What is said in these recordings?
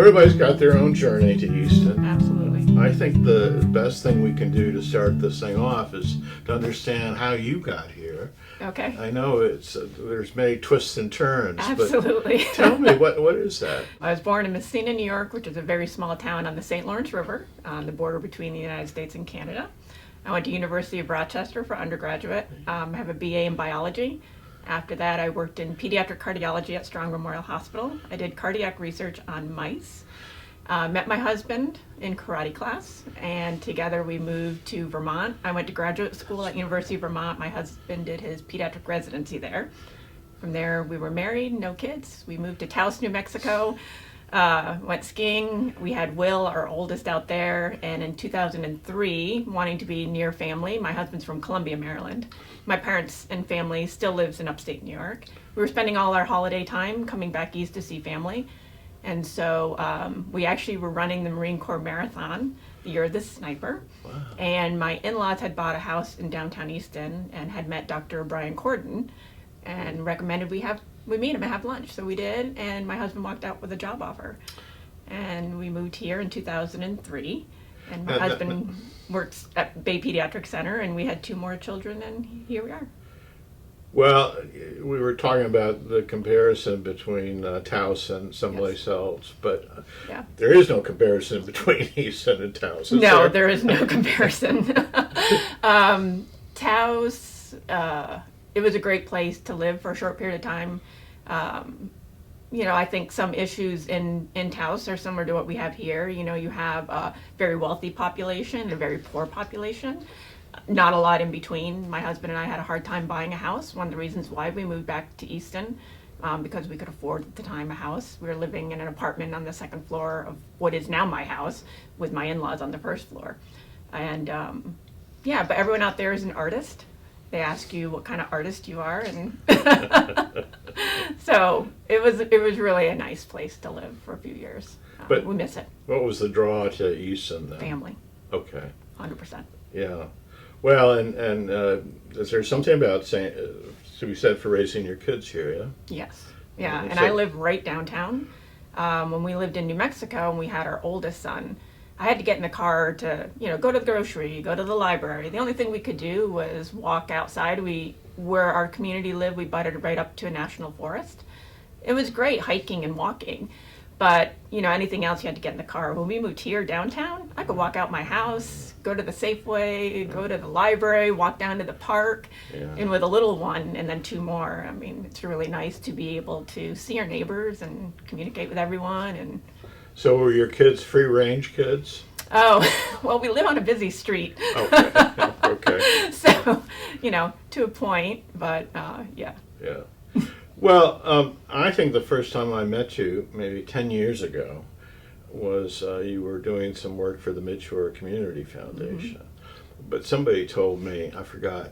everybody's got their own journey to Easton. Absolutely. I think the best thing we can do to start this thing off is to understand how you got here. Okay. I know there's many twists and turns. Absolutely. But tell me, what is that? I was born in Messina, New York, which is a very small town on the St. Lawrence River, on the border between the United States and Canada. I went to University of Rochester for undergraduate. I have a BA in biology. After that, I worked in pediatric cardiology at Strong Memorial Hospital. I did cardiac research on mice. Met my husband in karate class, and together we moved to Vermont. I went to graduate school at University of Vermont. My husband did his pediatric residency there. From there, we were married, no kids. We moved to Taos, New Mexico, went skiing. We had Will, our oldest, out there, and in 2003, wanting to be near family, my husband's from Columbia, Maryland. My parents and family still lives in upstate New York. We were spending all our holiday time coming back east to see family. And so we actually were running the Marine Corps Marathon the year of the sniper. Wow. And my in-laws had bought a house in downtown Easton and had met Dr. Brian Corden and recommended we meet him and have lunch. So we did, and my husband walked out with a job offer. And we moved here in 2003. And my husband works at Bay Pediatric Center, and we had 2 more children, and here we are. Well, we were talking about the comparison between Taos and someplace else, but Yeah. there is no comparison between Easton and Taos. No, there is no comparison. Taos, it was a great place to live for a short period of time. I think some issues in Taos are similar to what we have here. You have a very wealthy population and a very poor population. Not a lot in between. My husband and I had a hard time buying a house. One of the reasons why we moved back to Easton, because we could afford at the time a house. We were living in an apartment on the second floor of what is now my house with my in-laws on the first floor. And but everyone out there is an artist. They ask you what kind of artist you are, and so it was really a nice place to live for a few years. But we miss it. What was the draw to Easton then? Family. Okay. 100%. Yeah. Well, and is there something about to be said for raising your kids here, yeah? Yes. Yeah, and So- I live right downtown. When we lived in New Mexico and we had our oldest son, I had to get in the car to, go to the grocery, go to the library. The only thing we could do was walk outside. Where our community lived, we butted right up to a national forest. It was great hiking and walking, but, anything else you had to get in the car. When we moved here downtown, I could walk out my house, go to the Safeway, go to the library, walk down to the park, Yeah. and with a little one and then 2 more. I mean, it's really nice to be able to see our neighbors and communicate with everyone. And So were your kids free-range kids? oh, well, we live on a busy street. Okay. Okay. So, to a point, but yeah. Yeah. Well, I think the first time I met you, maybe 10 years ago, was you were doing some work for the Midshore Community Foundation. Mm-hmm. But somebody told me, I forgot,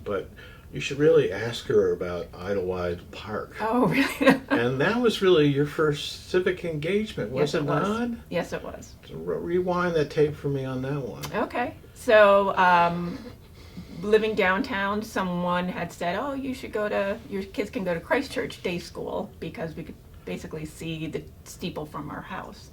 but you should really ask her about Idlewild Park. Oh, really? And that was really your first civic engagement, was Yes, it it was. not? Yes, it was. So rewind that tape for me on that one. Okay. So, living downtown, someone had said, oh, your kids can go to Christchurch Day School because we could basically see the steeple from our house.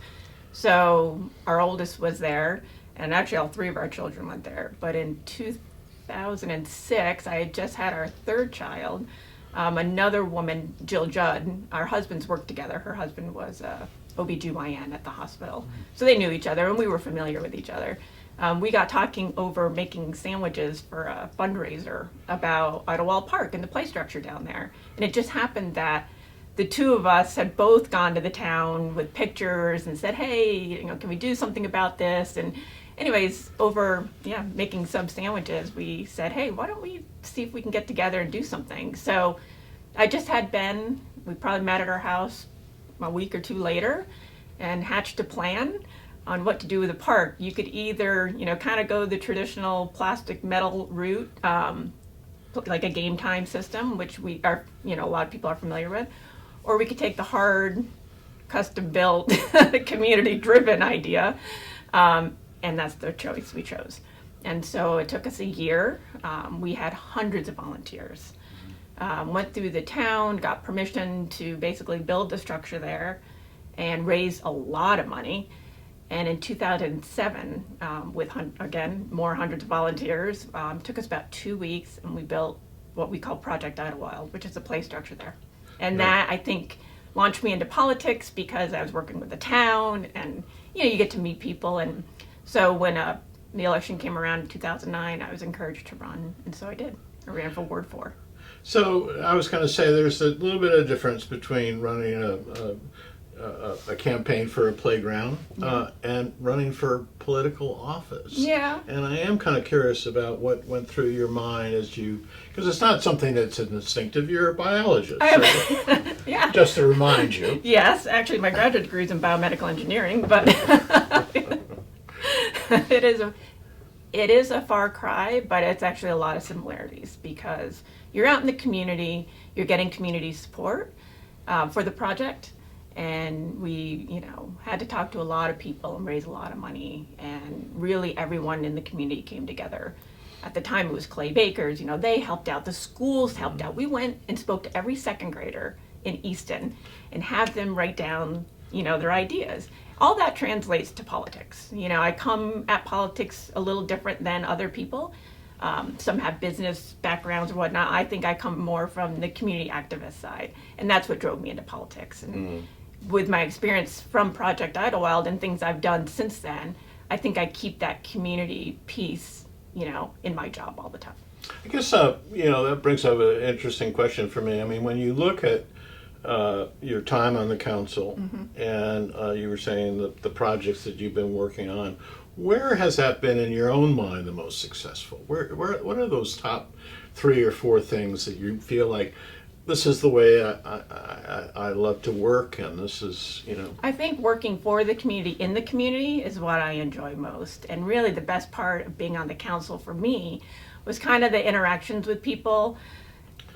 So our oldest was there, and actually all 3 of our children went there. But in 2006, I had just had our 3rd child. Another woman, Jill Judd, our husbands worked together. Her husband was a OB/GYN at the hospital. So they knew each other, and we were familiar with each other. We got talking over making sandwiches for a fundraiser about Idlewild Park and the play structure down there. And it just happened that the 2 of us had both gone to the town with pictures and said, hey, can we do something about this? And anyways, over making some sandwiches, we said, hey, why don't we see if we can get together and do something? So I just had Ben. We probably met at our house a week or 2 later and hatched a plan on what to do with the park. You could either, kind of go the traditional plastic metal route, like a game time system, which we are, a lot of people are familiar with, or we could take the hard, custom-built, community-driven idea, and that's the choice we chose. And so it took us a year. We had hundreds of volunteers. Went through the town, got permission to basically build the structure there. and raised a lot of money. And in 2007, with again more hundreds of volunteers, took us about 2 weeks, and we built what we call Project Idlewild, which is a play structure there. And that, I think, launched me into politics because I was working with the town, and you get to meet people. And so when the election came around in 2009, I was encouraged to run, and so I did. I ran for Ward 4. So I was going to say there's a little bit of difference between running a campaign for a playground and running for political office. Yeah. And I am kind of curious about what went through your mind as you, because it's not something that's an instinctive. You're a biologist. Yeah. Just to remind you. Yes, actually, my graduate degree is in biomedical engineering, but it is a far cry, but it's actually a lot of similarities because you're out in the community, you're getting community support for the project. And we, had to talk to a lot of people and raise a lot of money. And really everyone in the community came together. At the time it was Clay Bakers, they helped out, the schools helped out. We went and spoke to every second grader in Easton and have them write down, their ideas. All that translates to politics. I come at politics a little different than other people. Some have business backgrounds or whatnot. I think I come more from the community activist side. And that's what drove me into politics. And with my experience from Project Idlewild and things I've done since then, I think I keep that community piece, in my job all the time. I guess, that brings up an interesting question for me. I mean, when you look at your time on the council and you were saying the projects that you've been working on, where has that been in your own mind the most successful? What are those top 3 or 4 things that you feel like, this is the way I love to work, and this is, I think working for the community, in the community, is what I enjoy most. And really the best part of being on the council for me was kind of the interactions with people.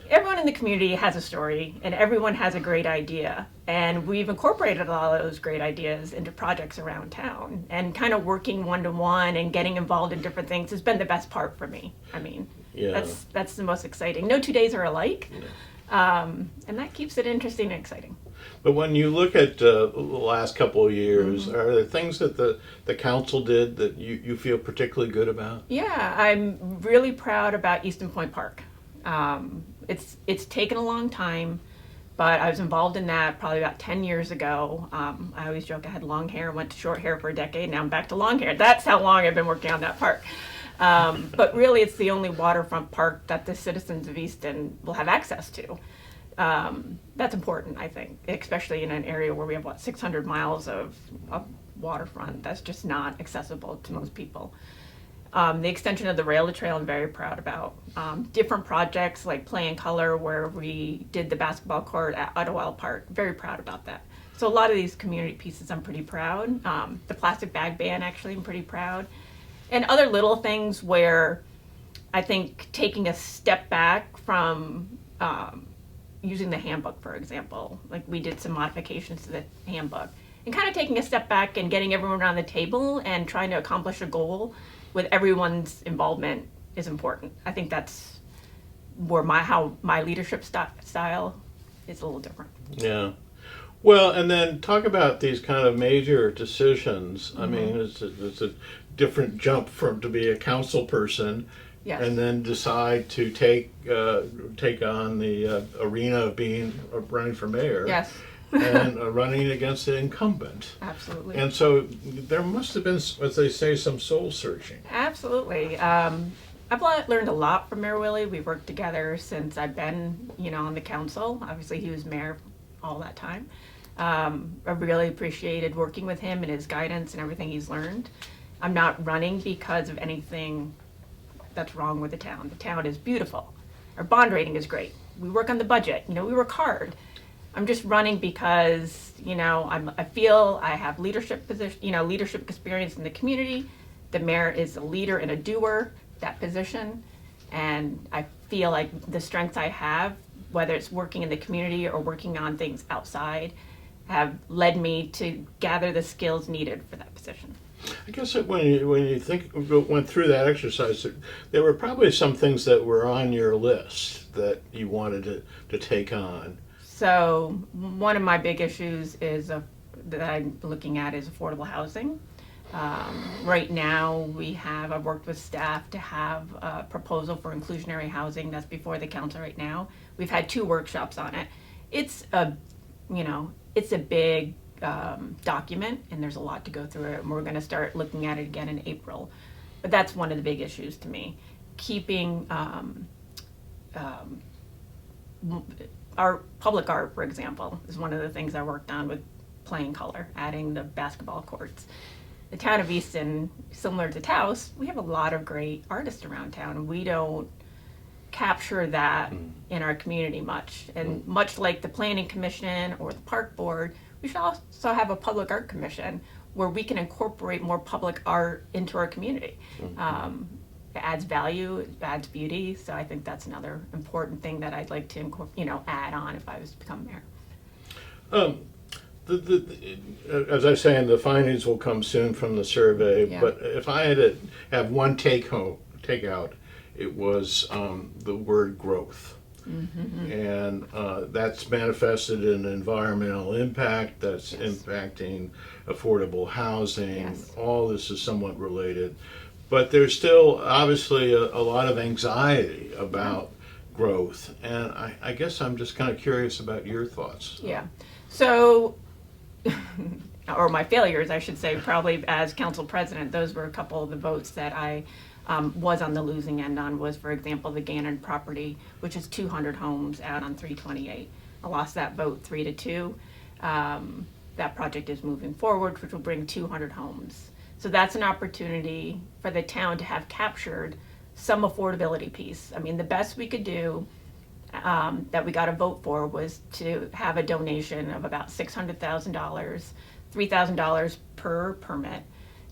Everyone in the community has a story, and everyone has a great idea. And we've incorporated a lot of those great ideas into projects around town. And kind of working one-to-one and getting involved in different things has been the best part for me. I mean, that's the most exciting. No 2 days are alike. Yeah. And that keeps it interesting and exciting. But when you look at the last couple of years, are there things that the council did that you feel particularly good about? Yeah, I'm really proud about Easton Point Park. It's taken a long time, but I was involved in that probably about 10 years ago. I always joke I had long hair, went to short hair for a decade, now I'm back to long hair. That's how long I've been working on that park. But really, it's the only waterfront park that the citizens of Easton will have access to. That's important, I think, especially in an area where we have, 600 miles of waterfront. That's just not accessible to most people. The extension of the rail trail I'm very proud about. Different projects like Play and Color, where we did the basketball court at Idlewild Park. Very proud about that. So a lot of these community pieces I'm pretty proud. The plastic bag ban, actually, I'm pretty proud. And other little things where I think taking a step back from using the handbook, for example, like we did some modifications to the handbook, and kind of taking a step back and getting everyone around the table and trying to accomplish a goal with everyone's involvement is important. I think that's where how my leadership style is a little different. Yeah. Well, and then talk about these kind of major decisions. I mean, it's a different jump to be a council person, yes, and then decide to take on the arena of running for mayor. Yes. And running against the incumbent. Absolutely. And so there must have been, as they say, some soul searching. Absolutely. I've learned a lot from Mayor Willie. We've worked together since I've been, on the council. Obviously, he was mayor all that time. I really appreciated working with him and his guidance and everything he's learned. I'm not running because of anything that's wrong with the town. The town is beautiful. Our bond rating is great. We work on the budget. We work hard. I'm just running because, I feel I have leadership experience in the community. The mayor is a leader and a doer, that position. And I feel like the strengths I have, whether it's working in the community or working on things outside, have led me to gather the skills needed for that position. I guess that when you went through that exercise, there were probably some things that were on your list that you wanted to take on. So one of my big issues is that I'm looking at is affordable housing. Right now, I've worked with staff to have a proposal for inclusionary housing that's before the council right now. We've had 2 workshops on it. It's a big document, and there's a lot to go through it, and we're gonna start looking at it again in April. But that's one of the big issues to me. Keeping our public art, for example, is one of the things I worked on with Playing Color, adding the basketball courts. The town of Easton, similar to Taos, we have a lot of great artists around town. We don't capture that in our community much. And much like the Planning Commission or the Park Board, we should also have a public art commission where we can incorporate more public art into our community. It adds value, it adds beauty, so I think that's another important thing that I'd like to add on if I was to become mayor. As I was saying, the findings will come soon from the survey, Yeah. but if I had to have one takeout, it was the word growth. And that's manifested in environmental impact, that's impacting affordable housing. Yes. All this is somewhat related. But there's still obviously a lot of anxiety about growth. And I guess I'm just kind of curious about your thoughts. Yeah. So, or my failures, I should say, probably as council president, those were a couple of the votes that I was on the losing end on, was, for example, the Gannon property, which is 200 homes out on 328. I lost that vote 3-2. That project is moving forward, which will bring 200 homes. So that's an opportunity for the town to have captured some affordability piece. I mean, the best we could do that we got a vote for was to have a donation of about $600,000, $3,000 per permit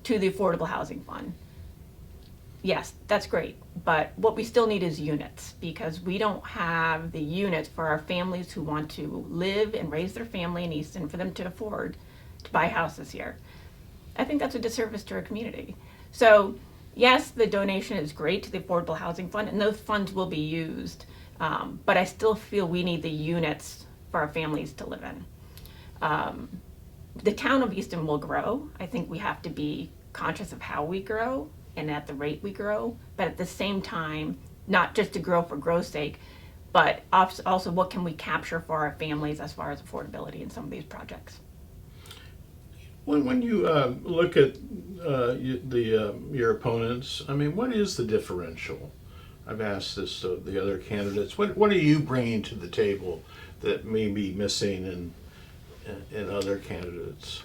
to the Affordable Housing Fund. Yes, that's great, but what we still need is units, because we don't have the units for our families who want to live and raise their family in Easton, for them to afford to buy houses here. I think that's a disservice to our community. So yes, the donation is great to the Affordable Housing Fund, and those funds will be used, but I still feel we need the units for our families to live in. The town of Easton will grow. I think we have to be conscious of how we grow and at the rate we grow, but at the same time, not just to grow for growth's sake, but also what can we capture for our families as far as affordability in some of these projects. When you look at your opponents, I mean, what is the differential? I've asked this to the other candidates. What are you bringing to the table that may be missing in other candidates?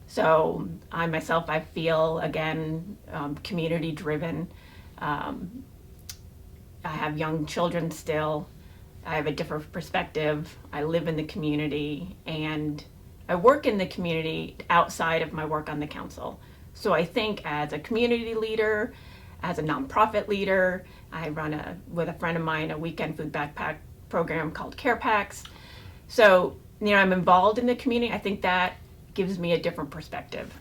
So I myself, I feel, again, community driven. I have young children still. I have a different perspective. I live in the community, and I work in the community outside of my work on the council. So I think as a community leader, as a nonprofit leader, I run with a friend of mine, a weekend food backpack program called Care Packs. So, I'm involved in the community. I think that gives me a different perspective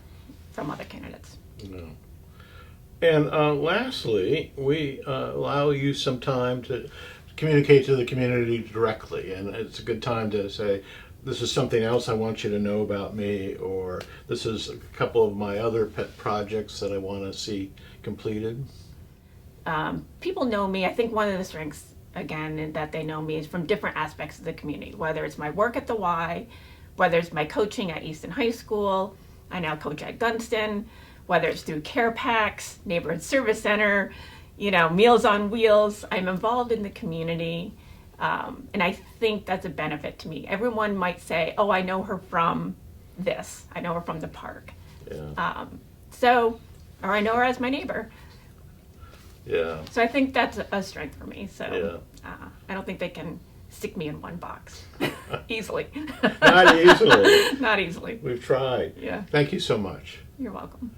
from other candidates. No. And lastly, we allow you some time to communicate to the community directly, and it's a good time to say, this is something else I want you to know about me, or this is a couple of my other pet projects that I want to see completed. People know me. I think one of the strengths, again, that they know me is from different aspects of the community, whether it's my work at the Y, whether it's my coaching at Easton High School, I now coach at Gunston, whether it's through Care Packs, Neighborhood Service Center, Meals on Wheels. I'm involved in the community. And I think that's a benefit to me. Everyone might say, oh, I know her from this. I know her from the park. Yeah. Or I know her as my neighbor. Yeah. So I think that's a strength for me. So Yeah. I don't think they can stick me in one box easily. Not easily. Not easily. We've tried. Yeah. Thank you so much. You're welcome.